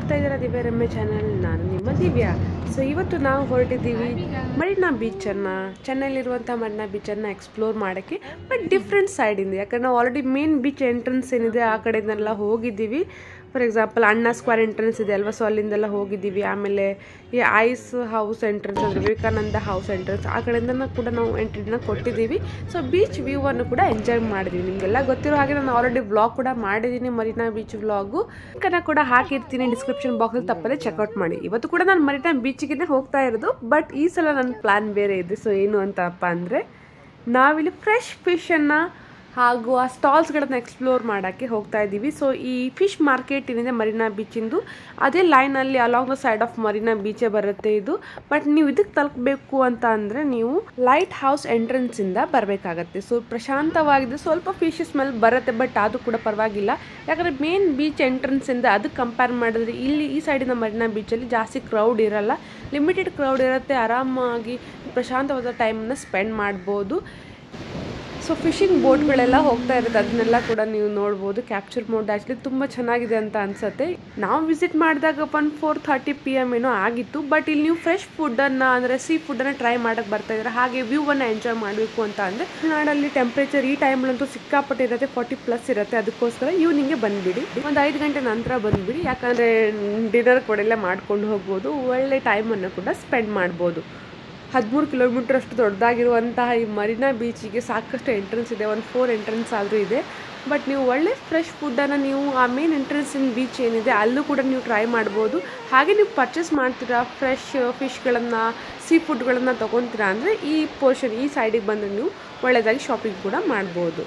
ನೋಡ್ತಾ ಇದ್ದೀರಾ ದಿವ್ಯ ರಮ್ಯ ಚಾನಲ್. ನಾನು ನಿಮ್ಮ ದಿವ್ಯಾ. ಸೊ ಇವತ್ತು ನಾವು ಹೊರಟಿದ್ದೀವಿ ಮರೀನಾ ಬೀಚನ್ನು, ಚೆನ್ನೈಲಿರುವಂಥ ಮರೀನಾ ಬೀಚನ್ನು ಎಕ್ಸ್ಪ್ಲೋರ್ ಮಾಡೋಕ್ಕೆ, ಬಟ್ ಡಿಫ್ರೆಂಟ್ ಸೈಡಿಂದ. ಯಾಕಂದ್ರೆ ನಾವು ಆಲ್ರೆಡಿ ಮೇನ್ ಬೀಚ್ ಎಂಟ್ರೆನ್ಸ್ ಏನಿದೆ ಆ ಕಡೆಯಿಂದೆಲ್ಲ ಹೋಗಿದ್ದೀವಿ. ಫಾರ್ ಎಕ್ಸಾಂಪಲ್ ಅಣ್ಣಾ ಸ್ಕ್ವೇರ್ ಎಂಟ್ರೆನ್ಸ್ ಇದೆ ಅಲ್ವಾ, ಸೊ ಅಲ್ಲಿಂದೆಲ್ಲ ಹೋಗಿದ್ದೀವಿ. ಆಮೇಲೆ ಈ ಐಸ್ ಹೌಸ್ ಎಂಟ್ರೆನ್ಸ್ ಅಂದರೆ ವಿವೇಕಾನಂದ ಹೌಸ್ ಎಂಟ್ರೆನ್ಸ್ ಆ ಕಡೆಯಿಂದ ಕೂಡ ನಾವು ಎಂಟ್ರಿನ ಕೊಟ್ಟಿದ್ದೀವಿ. ಸೊ ಬೀಚ್ ವ್ಯೂವನ್ನು ಕೂಡ ಎಂಜಾಯ್ ಮಾಡಿದ್ದೀವಿ. ನಿಮಗೆಲ್ಲ ಗೊತ್ತಿರೋ ಹಾಗೆ ನಾನು ಆಲ್ರೆಡಿ ವ್ಲಾಗ್ ಕೂಡ ಮಾಡಿದ್ದೀನಿ, ಮರೀನಾ ಬೀಚ್ ವ್ಲಾಗು ಕೂಡ ಹಾಕಿರ್ತೀನಿ ಡಿಸ್ಕ್ರಿಪ್ಷನ್ ಬಾಕ್ಸಲ್ಲಿ, ತಪ್ಪದೆ ಚೆಕ್ಔಟ್ ಮಾಡಿ. ಇವತ್ತು ಕೂಡ ನಾನು ಮರೀನಾ ಬೀಚಿಗೆ ಹೋಗ್ತಾ ಇರೋದು, ಬಟ್ ಈ ಸಲ ನನ್ನ ಪ್ಲ್ಯಾನ್ ಬೇರೆ ಇದೆ. ಸೊ ಏನು ಅಂತಪ್ಪ ಅಂದರೆ, ನಾವಿಲ್ಲಿ ಫ್ರೆಶ್ ಫಿಶನ್ನು ಹಾಗೂ ಆ ಸ್ಟಾಲ್ಸ್ಗಳನ್ನು ಎಕ್ಸ್ಪ್ಲೋರ್ ಮಾಡೋಕ್ಕೆ ಹೋಗ್ತಾ ಇದ್ದೀವಿ. ಸೊ ಈ ಫಿಶ್ ಮಾರ್ಕೆಟ್ ಏನಿದೆ ಮರೀನಾ ಬೀಚಿಂದು, ಅದೇ ಲೈನಲ್ಲಿ along the side of Marina ಬೀಚೇ ಬರುತ್ತೆ ಇದು. ಬಟ್ ನೀವು ಇದಕ್ಕೆ ತಲುಪಬೇಕು ಅಂತ ಅಂದರೆ ನೀವು ಲೈಟ್ ಹೌಸ್ ಎಂಟ್ರೆನ್ಸಿಂದ ಬರಬೇಕಾಗತ್ತೆ. ಸೊ ಪ್ರಶಾಂತವಾಗಿದೆ, ಸ್ವಲ್ಪ ಫಿಶ್ ಸ್ಮೆಲ್ ಬರುತ್ತೆ, ಬಟ್ ಅದು ಕೂಡ ಪರವಾಗಿಲ್ಲ. ಯಾಕಂದರೆ ಮೇನ್ ಬೀಚ್ ಎಂಟ್ರೆನ್ಸಿಂದ ಅದಕ್ಕೆ ಕಂಪೇರ್ ಮಾಡಿದ್ರೆ ಇಲ್ಲಿ ಈ ಸೈಡಿನ ಮರೀನಾ ಬೀಚಲ್ಲಿ ಜಾಸ್ತಿ ಕ್ರೌಡ್ ಇರಲ್ಲ, ಲಿಮಿಟೆಡ್ ಕ್ರೌಡ್ ಇರುತ್ತೆ. ಆರಾಮಾಗಿ ಪ್ರಶಾಂತವಾದ ಟೈಮನ್ನು ಸ್ಪೆಂಡ್ ಮಾಡ್ಬೋದು. ಸೊ ಫಿಶಿಂಗ್ ಬೋಟ್ಗಳೆಲ್ಲ ಹೋಗ್ತಾ ಇರುತ್ತೆ, ಅದನ್ನೆಲ್ಲ ಕೂಡ ನೀವು ನೋಡ್ಬೋದು. ಕ್ಯಾಪ್ಚರ್ ಮೋಡ್ ಆ್ಯಕ್ಚುಲಿ ತುಂಬ ಚೆನ್ನಾಗಿದೆ ಅಂತ ಅನಿಸುತ್ತೆ. ನಾವು ವಿಸಿಟ್ ಮಾಡಿದಾಗ 4:30 PM ಏನೋ ಆಗಿತ್ತು. ಬಟ್ ಇಲ್ಲಿ ನೀವು ಫ್ರೆಶ್ ಫುಡ್ಡನ್ನು ಅಂದರೆ ಸೀ ಫುಡ್ಡನ್ನು ಟ್ರೈ ಮಾಡೋಕ್ಕೆ ಬರ್ತಾ ಇದ್ದಾರೆ. ಹಾಗೆ ವ್ಯೂವನ್ನು ಎಂಜಾಯ್ ಮಾಡಬೇಕು ಅಂತ ಅಂದರೆ ನಾಡಲ್ಲಿ ಟೆಂಪ್ರೇಚರ್ ಈ ಟೈಮಲ್ಲಂತೂ ಸಿಕ್ಕಾಪಟ್ಟೆ ಇರುತ್ತೆ, 40+ ಇರುತ್ತೆ. ಅದಕ್ಕೋಸ್ಕರ ಈವ್ನಿಂಗ್ಗೆ ಬಂದುಬಿಡಿ, ಒಂದು 5 ಗಂಟೆ ನಂತರ ಬಂದುಬಿಡಿ. ಯಾಕಂದರೆ ಡಿನ್ನರ್ ಕೂಡ ಎಲ್ಲ ಮಾಡ್ಕೊಂಡು ಹೋಗ್ಬೋದು, ಒಳ್ಳೆ ಟೈಮನ್ನು ಕೂಡ ಸ್ಪೆಂಡ್ ಮಾಡ್ಬೋದು. 13 ಕಿಲೋಮೀಟರ್ ಅಷ್ಟು ದೊಡ್ಡದಾಗಿರುವಂತಹ ಈ ಮರೀನಾ ಬೀಚಿಗೆ ಸಾಕಷ್ಟು ಎಂಟ್ರೆನ್ಸ್ ಇದೆ, ಒಂದು 4 ಎಂಟ್ರೆನ್ಸ್ ಆದರೂ ಇದೆ. ಬಟ್ ನೀವು ಒಳ್ಳೆ ಫ್ರೆಶ್ ಫುಡ್ಡನ್ನು ನೀವು ಆ ಮೇನ್ ಎಂಟ್ರೆನ್ಸಿನ ಬೀಚ್ ಏನಿದೆ ಅಲ್ಲೂ ಕೂಡ ನೀವು ಟ್ರೈ ಮಾಡ್ಬೋದು. ಹಾಗೆ ನೀವು ಪರ್ಚೇಸ್ ಮಾಡ್ತೀರಾ, ಫ್ರೆಶ್ ಫಿಶ್ಗಳನ್ನು ಸೀ ಫುಡ್ಗಳನ್ನು ತೊಗೊತೀರಾ ಅಂದರೆ ಈ ಪೋರ್ಷನ್ ಈ ಸೈಡಿಗೆ ಬಂದರೆ ನೀವು ಒಳ್ಳೆಯದಾಗಿ ಶಾಪಿಂಗ್ ಕೂಡ ಮಾಡ್ಬೋದು.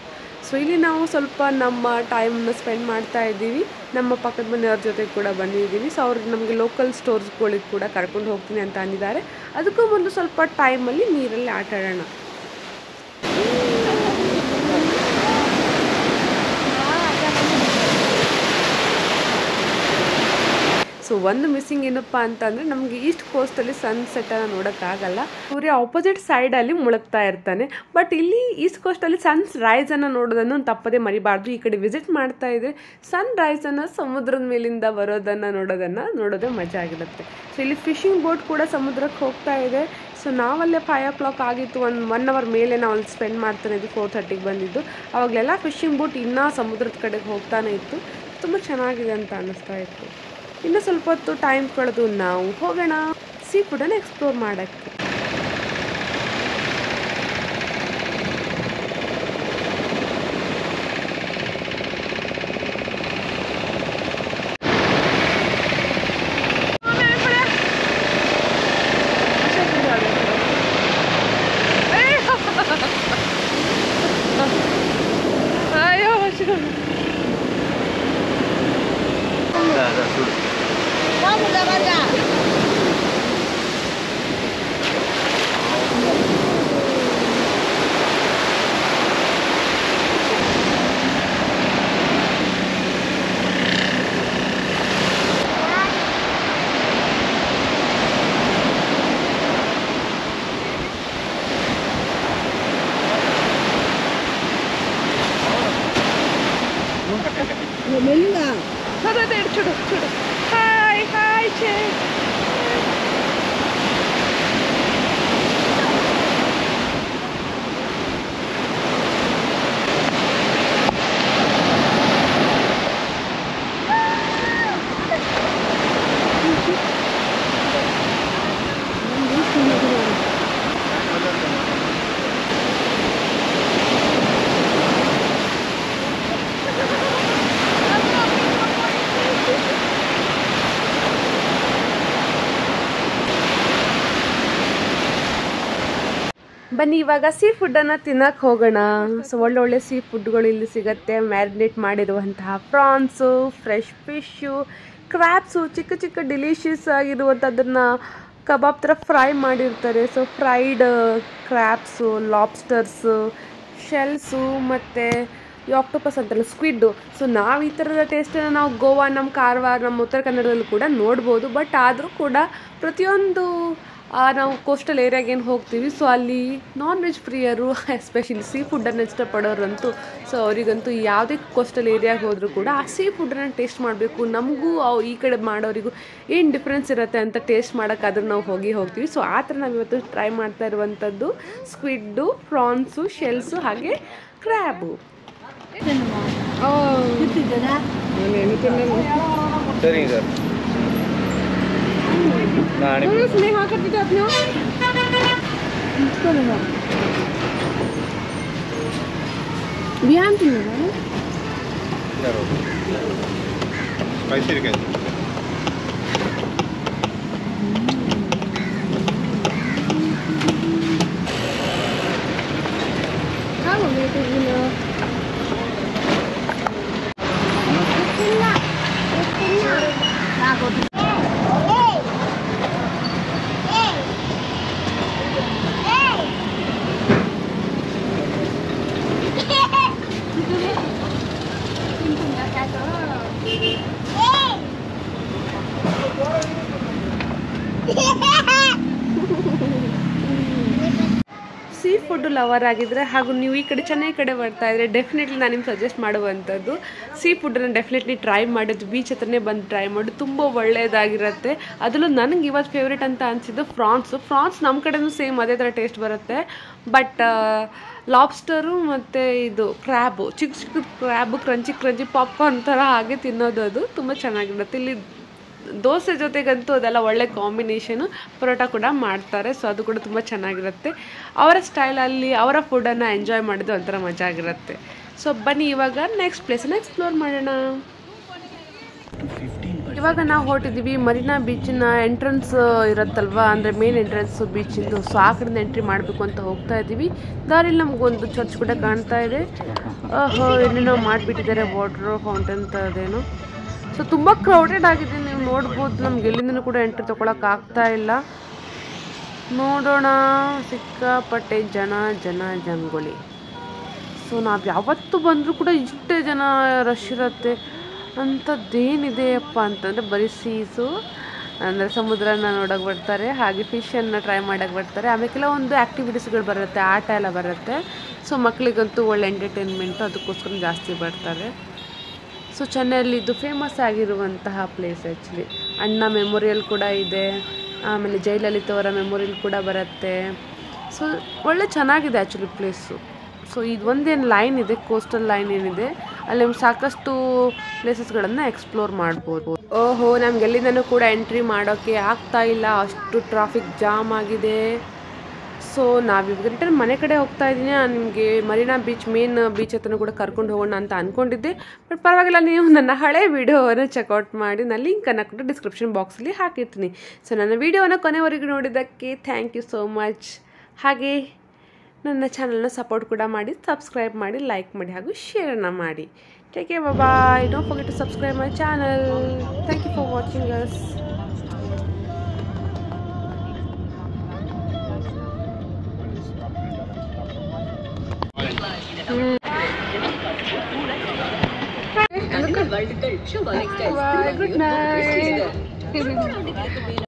ಸೊ ಇಲ್ಲಿ ನಾವು ಸ್ವಲ್ಪ ನಮ್ಮ ಟೈಮನ್ನು ಸ್ಪೆಂಡ್ ಮಾಡ್ತಾ ಇದ್ದೀವಿ. ನಮ್ಮ ಪಕ್ಕದ ಮನೆಯವ್ರ ಜೊತೆ ಕೂಡ ಬಂದಿದ್ದೀವಿ. ಸೊ ಅವ್ರಿಗೆ ನಮಗೆ ಲೋಕಲ್ ಸ್ಟೋರ್ಸ್ಗಳಿಗೆ ಕೂಡ ಕರ್ಕೊಂಡು ಹೋಗ್ತೀನಿ ಅಂತ ಅಂದಿದ್ದಾರೆ. ಅದಕ್ಕೂ ಮೊದಲು ಸ್ವಲ್ಪ ಟೈಮಲ್ಲಿ ನೀರಲ್ಲಿ ಆಟ ಆಡೋಣ. ಸೊ ಒಂದು ಮಿಸ್ಸಿಂಗ್ ಏನಪ್ಪ ಅಂತಂದರೆ, ನಮಗೆ ಈಸ್ಟ್ ಕೋಸ್ಟಲ್ಲಿ ಸನ್ಸೆಟ್ಟನ್ನು ನೋಡೋಕ್ಕಾಗಲ್ಲ. ಸೂರ್ಯ ಆಪೋಸಿಟ್ ಸೈಡಲ್ಲಿ ಮುಳುಗ್ತಾ ಇರ್ತಾನೆ. ಬಟ್ ಇಲ್ಲಿ ಈಸ್ಟ್ ಕೋಸ್ಟಲ್ಲಿ ಸನ್ಸ್ ರೈಸನ್ನು ನೋಡೋದನ್ನು ತಪ್ಪದೇ ಮರಿಬಾರ್ದು. ಈ ಕಡೆ ವಿಸಿಟ್ ಮಾಡ್ತಾ ಇದ್ದರೆ ಸನ್ ರೈಸನ್ನು ಸಮುದ್ರದ ಮೇಲಿಂದ ನೋಡೋದೇ ಮಜಾ ಆಗಿರುತ್ತೆ. ಸೊ ಇಲ್ಲಿ ಫಿಶಿಂಗ್ ಬೋಟ್ ಕೂಡ ಸಮುದ್ರಕ್ಕೆ ಹೋಗ್ತಾ ಇದೆ. ಸೊ ನಾವಲ್ಲೇ 5 o'clock ಆಗಿತ್ತು, 1 hour ಮೇಲೆ ನಾವು ಅಲ್ಲಿ ಸ್ಪೆಂಡ್ ಮಾಡ್ತಾನೆ ಇದ್ದು. 4:30ಗೆ ಬಂದಿದ್ದು. ಅವಾಗಲೆಲ್ಲ ಫಿಶಿಂಗ್ ಬೋಟ್ ಇನ್ನೂ ಸಮುದ್ರದ ಕಡೆಗೆ ಹೋಗ್ತಾನೆ ಇತ್ತು. ತುಂಬ ಚೆನ್ನಾಗಿದೆ ಅಂತ ಅನ್ನಿಸ್ತಾ ಇತ್ತು. ಇನ್ನು ಸ್ವಲ್ಪ ಹೊತ್ತು ಟೈಮ್ ಕಳೆದು ನಾವು ಹೋಗೋಣ ಸೀ ಫುಡನ್ನು ಎಕ್ಸ್ಪ್ಲೋರ್ ಮಾಡೋಕ್ಕೆ. చూడు హాయ్ హాయ్ చే ಬನ್ನಿ ಇವಾಗ ಸೀ ಫುಡ್ಡನ್ನು ತಿನ್ನಕ್ಕೆ ಹೋಗೋಣ. ಸೊ ಒಳ್ಳೊಳ್ಳೆ ಸೀ ಫುಡ್ಗಳು ಇಲ್ಲಿ ಸಿಗುತ್ತೆ. ಮ್ಯಾರಿನೇಟ್ ಮಾಡಿರುವಂತಹ ಪ್ರಾನ್ಸು, ಫ್ರೆಶ್ ಫಿಶ್ಶು, ಕ್ರ್ಯಾಬ್ಸು, ಚಿಕ್ಕ ಚಿಕ್ಕ ಡಿಲಿಷಿಯಸ್ ಆಗಿರುವಂಥದ್ದನ್ನು ಕಬಾಬ್ ಥರ ಫ್ರೈ ಮಾಡಿರ್ತಾರೆ. ಸೊ ಫ್ರೈಡ್ ಕ್ರ್ಯಾಬ್ಸು, ಲಾಬ್ಸ್ಟರ್ಸು, ಶೆಲ್ಸು ಮತ್ತು ಈ ಆಕ್ಟೋಪಸ್ ಅಂತಲ್ಲ ಸ್ಕ್ವಿಡ್ಡು. ಸೊ ನಾವು ಈ ಥರದ ಟೇಸ್ಟನ್ನು ನಾವು ಗೋವಾ, ನಮ್ಮ ಕಾರವಾರ, ನಮ್ಮ ಉತ್ತರ ಕನ್ನಡದಲ್ಲೂ ಕೂಡ ನೋಡ್ಬೋದು. ಬಟ್ ಆದರೂ ಕೂಡ ಪ್ರತಿಯೊಂದು ನಾವು ಕೋಸ್ಟಲ್ ಏರಿಯಾಗೆ ಏನು ಹೋಗ್ತೀವಿ, ಸೊ ಅಲ್ಲಿ ನಾನ್ ವೆಜ್ ಪ್ರಿಯರು ಎಸ್ಪೆಷಲಿ ಸೀ ಫುಡ್ಡನ್ನು ಇಷ್ಟಪಡೋರಂತೂ, ಸೊ ಅವರಿಗಂತೂ ಯಾವುದೇ ಕೋಸ್ಟಲ್ ಏರಿಯಾಗೆ ಹೋದರೂ ಕೂಡ ಆ ಸೀ ಫುಡ್ಡನ್ನು ಟೇಸ್ಟ್ ಮಾಡಬೇಕು, ನಮಗೂ ಈ ಕಡೆ ಮಾಡೋರಿಗೂ ಏನು ಡಿಫ್ರೆನ್ಸ್ ಇರುತ್ತೆ ಅಂತ ಟೇಸ್ಟ್ ಮಾಡೋಕ್ಕಾದ್ರೂ ನಾವು ಹೋಗ್ತೀವಿ. ಸೊ ಆ ಥರ ನಾವು ಇವತ್ತು ಟ್ರೈ ಮಾಡ್ತಾ ಇರುವಂಥದ್ದು ಸ್ಕ್ವಿಡ್ಡು, ಪ್ರಾನ್ಸು, ಶೆಲ್ಸು ಹಾಗೆ ಕ್ರ್ಯಾಬು. சரிங்க சார். நான் அனுப்பி स्नेहा करती थी अपने बिहान ஸ்பைசி இருக்கு. ಸೀ ಫುಡ್ ಲವರ್ ಆಗಿದ್ದರೆ ಹಾಗೂ ನೀವು ಈ ಕಡೆ ಚೆನ್ನೈ ಕಡೆ ಬರ್ತಾ ಇದ್ರೆ ಡೆಫಿನೆಟ್ಲಿ ನಾನು ನಿಮ್ಗೆ ಸಜೆಸ್ಟ್ ಮಾಡುವಂಥದ್ದು ಸೀ ಫುಡ್ಡನ್ನು ಡೆಫಿನೆಟ್ಲಿ ಟ್ರೈ ಮಾಡೋದು, ಬೀಚ್ ಹತ್ರನೇ ಬಂದು ಟ್ರೈ ಮಾಡೋದು ತುಂಬ ಒಳ್ಳೆಯದಾಗಿರುತ್ತೆ. ಅದರಲ್ಲೂ ನನಗೆ ಇವತ್ತು ಫೇವ್ರೇಟ್ ಅಂತ ಅನಿಸಿದ್ದು ಫ್ರಾನ್ಸ್ ನಮ್ಮ ಕಡೆನೂ ಸೇಮ್ ಅದೇ ಥರ ಟೇಸ್ಟ್ ಬರುತ್ತೆ. ಬಟ್ ಲಾಬ್ಸ್ಟರು ಮತ್ತು ಇದು ಕ್ರ್ಯಾಬು, ಚಿಕ್ಕ ಚಿಕ್ಕ ಕ್ರ್ಯಾಬು ಕ್ರಂಚಿ ಪಾಪ್ಕಾರ್ನ್ ಥರ ಹಾಗೆ ತಿನ್ನೋದು, ಅದು ತುಂಬ ಚೆನ್ನಾಗಿರುತ್ತೆ. ಇಲ್ಲಿ ದೋಸೆ ಜೊತೆಗಂತೂ ಅದೆಲ್ಲ ಒಳ್ಳೆ ಕಾಂಬಿನೇಷನು. ಪರೋಟ ಕೂಡ ಮಾಡ್ತಾರೆ, ಸೊ ಅದು ಕೂಡ ತುಂಬ ಚೆನ್ನಾಗಿರುತ್ತೆ. ಅವರ ಸ್ಟೈಲಲ್ಲಿ ಅವರ ಫುಡ್ಡನ್ನು ಎಂಜಾಯ್ ಮಾಡೋದು ಒಂಥರ ಮಜಾ ಆಗಿರುತ್ತೆ. ಸೊ ಬನ್ನಿ ಇವಾಗ ನೆಕ್ಸ್ಟ್ ಪ್ಲೇಸನ್ನು ಎಕ್ಸ್ಪ್ಲೋರ್ ಮಾಡೋಣ. ಇವಾಗ ನಾವು ಹೊರಟಿದ್ದೀವಿ ಮರೀನಾ ಬೀಚಿನ ಎಂಟ್ರೆನ್ಸ್ ಇರುತ್ತಲ್ವ, ಅಂದರೆ ಮೇನ್ ಎಂಟ್ರೆನ್ಸು ಬೀಚಿಂದು. ಸೊ ಆ ಕಡೆಯಿಂದ ಎಂಟ್ರಿ ಮಾಡಬೇಕು ಅಂತ ಹೋಗ್ತಾ ಇದ್ದೀವಿ. ದಾರಿಲಿ ನಮಗೊಂದು ಚರ್ಚ್ ಕೂಡ ಕಾಣ್ತಾ ಇದೆ. ಏನೇನೋ ಮಾಡಿಬಿಟ್ಟಿದ್ದಾರೆ, ವಾಟರ್ ಫೌಂಟೇನ್ ಥರದೇನು. ಸೊ ತುಂಬ ಕ್ರೌಡೆಡ್ ಆಗಿದೆ, ನೀವು ನೋಡ್ಬೋದು. ನಮ್ಗೆ ಎಲ್ಲಿಂದನೂ ಕೂಡ ಎಂಟ್ರಿ ತೊಗೊಳಕ್ಕಾಗ್ತಾ ಇಲ್ಲ. ನೋಡೋಣ, ಸಿಕ್ಕಾಪಟ್ಟೆ ಜಂಗುಳಿ. ಸೊ ನಾವು ಯಾವತ್ತು ಬಂದರೂ ಕೂಡ ಇಷ್ಟೇ ಜನ ರಶ್ ಇರುತ್ತೆ. ಅಂಥದ್ದೇನಿದೆಯಪ್ಪ ಅಂತಂದರೆ ಬರೀ ಸೀಸು, ಅಂದರೆ ಸಮುದ್ರನ ನೋಡೋಕೆ ಬರ್ತಾರೆ, ಹಾಗೆ ಫಿಶನ್ನು ಟ್ರೈ ಮಾಡೋಕ್ಕೆ ಬರ್ತಾರೆ. ಆಮೇಲೆ ಕೆಲವೊಂದು ಆ್ಯಕ್ಟಿವಿಟೀಸ್ಗಳು ಬರುತ್ತೆ, ಆಟ ಎಲ್ಲ ಬರುತ್ತೆ. ಸೊ ಮಕ್ಕಳಿಗಂತೂ ಒಳ್ಳೆ ಎಂಟರ್ಟೈನ್ಮೆಂಟು, ಅದಕ್ಕೋಸ್ಕರ ಜಾಸ್ತಿ ಬರ್ತಾರೆ. ಸೊ ಚೆನ್ನೈಯಲ್ಲಿ ಇದು ಫೇಮಸ್ ಆಗಿರುವಂತಹ ಪ್ಲೇಸ್ ಆ್ಯಕ್ಚುಲಿ. ಅಣ್ಣ ಮೆಮೋರಿಯಲ್ ಕೂಡ ಇದೆ, ಆಮೇಲೆ ಜಯಲಲಿತಾ ಅವರ ಮೆಮೋರಿಯಲ್ ಕೂಡ ಬರುತ್ತೆ. ಸೊ ಒಳ್ಳೆ ಚೆನ್ನಾಗಿದೆ ಆ್ಯಕ್ಚುಲಿ ಪ್ಲೇಸು. ಸೊ ಇದು ಒಂದೇನು ಲೈನ್ ಇದೆ, ಕೋಸ್ಟಲ್ ಲೈನ್ ಏನಿದೆ, ಅಲ್ಲಿ ಸಾಕಷ್ಟು ಪ್ಲೇಸಸ್ಗಳನ್ನು ಎಕ್ಸ್ಪ್ಲೋರ್ ಮಾಡ್ಬೋದು. ಓಹೋ, ನಮ್ಗೆ ಎಲ್ಲಿಂದನೂ ಕೂಡ ಎಂಟ್ರಿ ಮಾಡೋಕ್ಕೆ ಆಗ್ತಾ ಇಲ್ಲ, ಅಷ್ಟು ಟ್ರಾಫಿಕ್ ಜಾಮ್ ಆಗಿದೆ. ಸೊ ನಾವಿವಾಗ ರಿಟರ್ನ್ ಮನೆ ಕಡೆ ಹೋಗ್ತಾ ಇದ್ದೀನಿ. ನಾನು ನಿಮಗೆ ಮರೀನಾ ಬೀಚ್, ಮೇನ್ ಬೀಚ್ ಹತ್ರನೂ ಕೂಡ ಕರ್ಕೊಂಡು ಹೋಗೋಣ ಅಂತ ಅಂದ್ಕೊಂಡಿದ್ದೆ. ಬಟ್ ಪರವಾಗಿಲ್ಲ, ನೀವು ನನ್ನ ಹಳೆ ವೀಡಿಯೋವನ್ನು ಚೆಕ್ಔಟ್ ಮಾಡಿ, ನಾನು ಲಿಂಕನ್ನು ಕೂಡ ಡಿಸ್ಕ್ರಿಪ್ಷನ್ ಬಾಕ್ಸಲ್ಲಿ ಹಾಕಿರ್ತೀನಿ. ಸೊ ನನ್ನ ವೀಡಿಯೋನ ಕೊನೆವರೆಗೂ ನೋಡಿದ್ದಕ್ಕೆ ಥ್ಯಾಂಕ್ ಯು ಸೋ ಮಚ್. ಹಾಗೆ ನನ್ನ ಚಾನಲ್ನ ಸಪೋರ್ಟ್ ಕೂಡ ಮಾಡಿ, ಸಬ್ಸ್ಕ್ರೈಬ್ ಮಾಡಿ, ಲೈಕ್ ಮಾಡಿ ಹಾಗೂ ಶೇರನ್ನು ಮಾಡಿ. Take care, bye. Don't forget to subscribe my channel. Thank you for watching us. Good night.